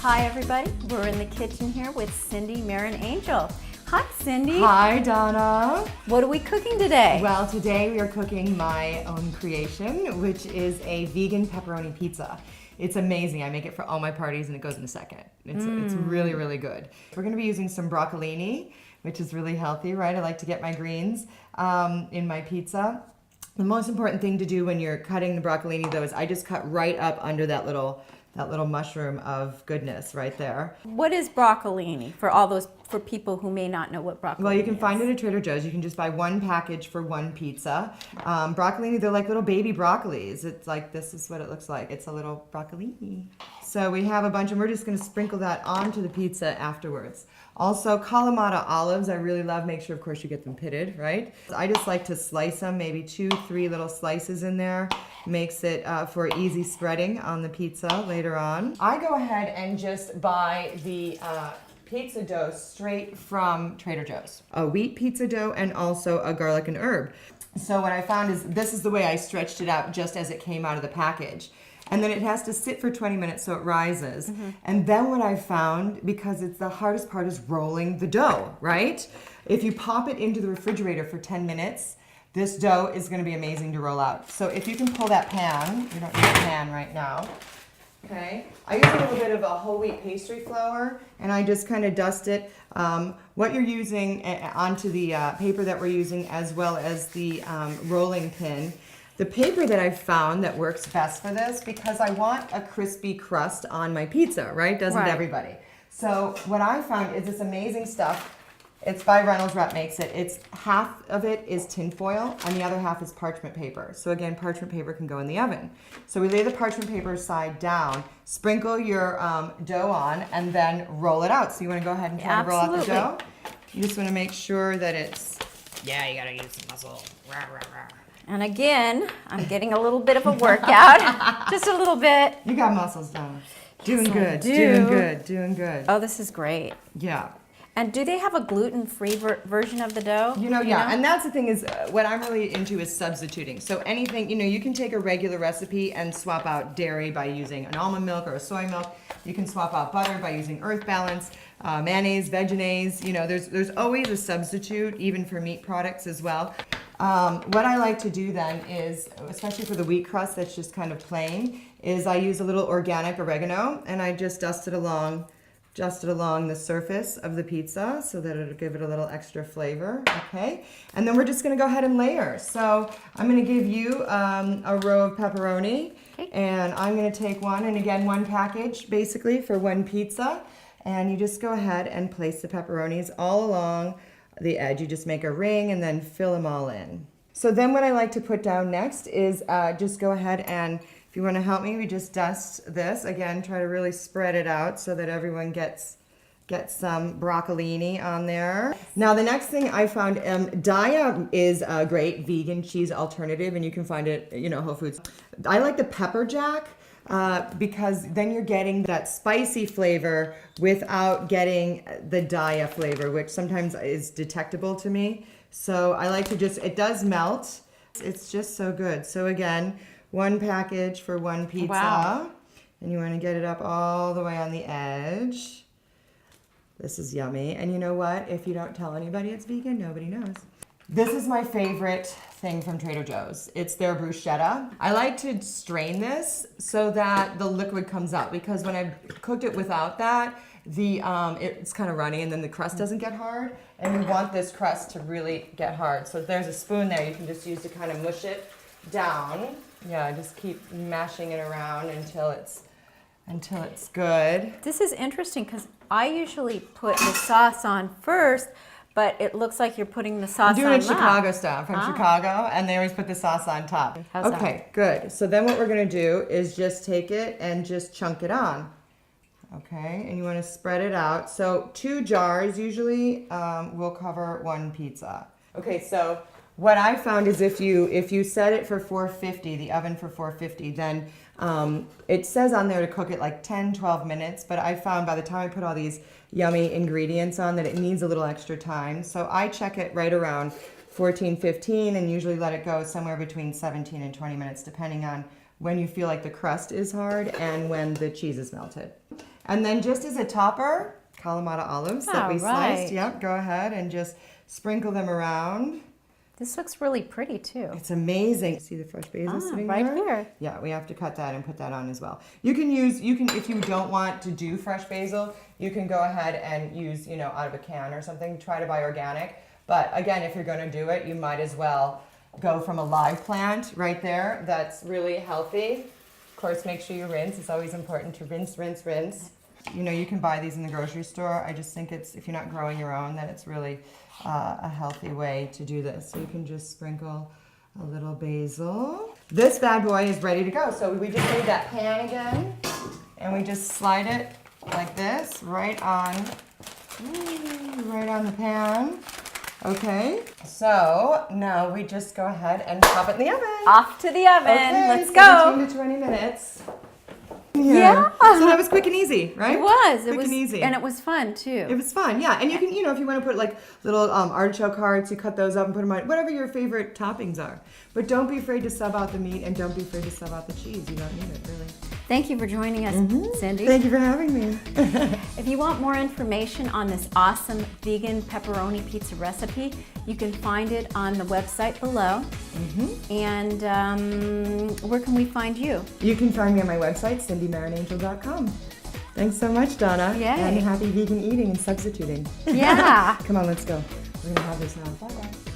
Hi everybody, we're in the kitchen here with Cindy, Marinangel. Hi Cindy. Hi Donna. What are we cooking today? Well, today we are cooking my own creation, which is a vegan pepperoni pizza. It's amazing. I make it for all my parties and it goes in a second. It's really, really good. We're gonna be using some broccolini, which is really healthy, right? I like to get my greens in my pizza. The most important thing to do when you're cutting the broccolini though is I just cut right up under that little mushroom of goodness right there. What is broccolini for people who may not know what broccolini is? Well, you can find it at Trader Joe's. You can just buy one package for one pizza. Broccolini, they're like little baby broccolis. It's like, this is what it looks like. It's a little broccolini. So we have a bunch, and we're just gonna sprinkle that onto the pizza afterwards. Also, Kalamata olives, I really love. Make sure, of course, you get them pitted, right? I just like to slice them, maybe 2-3 little slices in there. Makes it for easy spreading on the pizza later on. I go ahead and just buy the pizza dough straight from Trader Joe's. A wheat pizza dough and also a garlic and herb. So what I found is this is the way I stretched it out just as it came out of the package. And then it has to sit for 20 minutes so it rises. And then what I found, because it's the hardest part is rolling the dough, right? If you pop it into the refrigerator for 10 minutes, this dough is gonna be amazing to roll out. So if you can pull that pan, we don't need a pan right now, okay? I use a little bit of a whole wheat pastry flour and I just kind of dust it. What you're using onto the paper that we're using as well as the rolling pin. The paper that I found that works best for this, because I want a crispy crust on my pizza, right? Doesn't everybody? So what I found is this amazing stuff. It's by Reynolds Wrap makes it. It's half of it is tin foil and the other half is parchment paper. So again, parchment paper can go in the oven. So we lay the parchment paper side down, sprinkle your dough on, and then roll it out. So you want to go ahead and try to roll out the dough. You just want to make sure that it's, yeah, you got to use some muscle. Rah, rah, rah. And again, I'm getting a little bit of a workout, just a little bit. You got muscles, Donna. Doing Yes, good, I do. doing good, doing good. Oh, this is great. Yeah. And do they have a gluten-free version of the dough? Yeah, and that's the thing is, what I'm really into is substituting. So anything, you can take a regular recipe and swap out dairy by using an almond milk or a soy milk. You can swap out butter by using Earth Balance, mayonnaise, vegenaise. There's always a substitute, even for meat products as well. What I like to do then is, especially for the wheat crust that's just kind of plain, is I use a little organic oregano and I just dust it along the surface of the pizza so that it'll give it a little extra flavor, okay? And then we're just gonna go ahead and layer. So I'm gonna give you a row of pepperoni, and I'm gonna take one, and again, one package basically for one pizza. And you just go ahead and place the pepperonis all along the edge. You just make a ring and then fill them all in. So then what I like to put down next is just go ahead and, if you want to help me, we just dust this. Again, try to really spread it out so that everyone gets some broccolini on there. Now the next thing I found, Daiya is a great vegan cheese alternative and you can find it, Whole Foods. I like the pepper jack. Because then you're getting that spicy flavor without getting the Daiya flavor, which sometimes is detectable to me. So I like to it does melt. It's just so good. So again, one package for one pizza. Wow. And you want to get it up all the way on the edge. This is yummy. And you know what? If you don't tell anybody it's vegan, nobody knows. This is my favorite thing from Trader Joe's. It's their bruschetta. I like to strain this so that the liquid comes out, because when I cooked it without that, it's kind of runny and then the crust doesn't get hard. And we want this crust to really get hard. So there's a spoon there you can just use to kind of mush it down. Yeah, just keep mashing it around until it's good. This is interesting because I usually put the sauce on first, but it looks like you're putting the sauce on. I'm doing it Chicago style, from Chicago, and they always put the sauce on top. Okay, good. So then what we're gonna do is just take it and just chunk it on. Okay, and you wanna spread it out. So 2 jars usually will cover one pizza. Okay, so what I found is if you set it for 450, the oven for 450, then it says on there to cook it like 10-12 minutes, but I found by the time I put all these yummy ingredients on that it needs a little extra time. So I check it right around 14-15 and usually let it go somewhere between 17 and 20 minutes depending on when you feel like the crust is hard and when the cheese is melted. And then just as a topper, Kalamata olives that we sliced. Yep, go ahead and just sprinkle them around. This looks really pretty too. It's amazing. See the fresh basil sitting right there? here. Yeah, we have to cut that and put that on as well. You can if you don't want to do fresh basil, you can go ahead and use, out of a can or something. Try to buy organic. But again, if you're going to do it, you might as well go from a live plant right there. That's really healthy. Of course, make sure you rinse. It's always important to rinse, rinse, rinse. You can buy these in the grocery store. I just think if you're not growing your own, then it's really a healthy way to do this. So you can just sprinkle a little basil. This bad boy is ready to go. So we just made that pan again, and we just slide it like this right on the pan. Okay, so now we just go ahead and pop it in the oven. Off to the oven. Okay, Let's go. 17 to 20 minutes. Yeah. So that was quick and easy, right? It was. Quick and easy. And it was fun too. It was fun, yeah. And you can, if you want to put like little artichoke hearts, you cut those up and put them on, whatever your favorite toppings are. But don't be afraid to sub out the meat and don't be afraid to sub out the cheese. You don't need it, really. Thank you for joining us, Cindy. Thank you for having me. If you want more information on this awesome vegan pepperoni pizza recipe, you can find it on the website below. And where can we find you? You can find me on my website, cindymarinangel.com. Thanks so much, Donna. Yay. And happy vegan eating and substituting. Yeah. Come on, let's go. We're going to have this now. Bye-bye.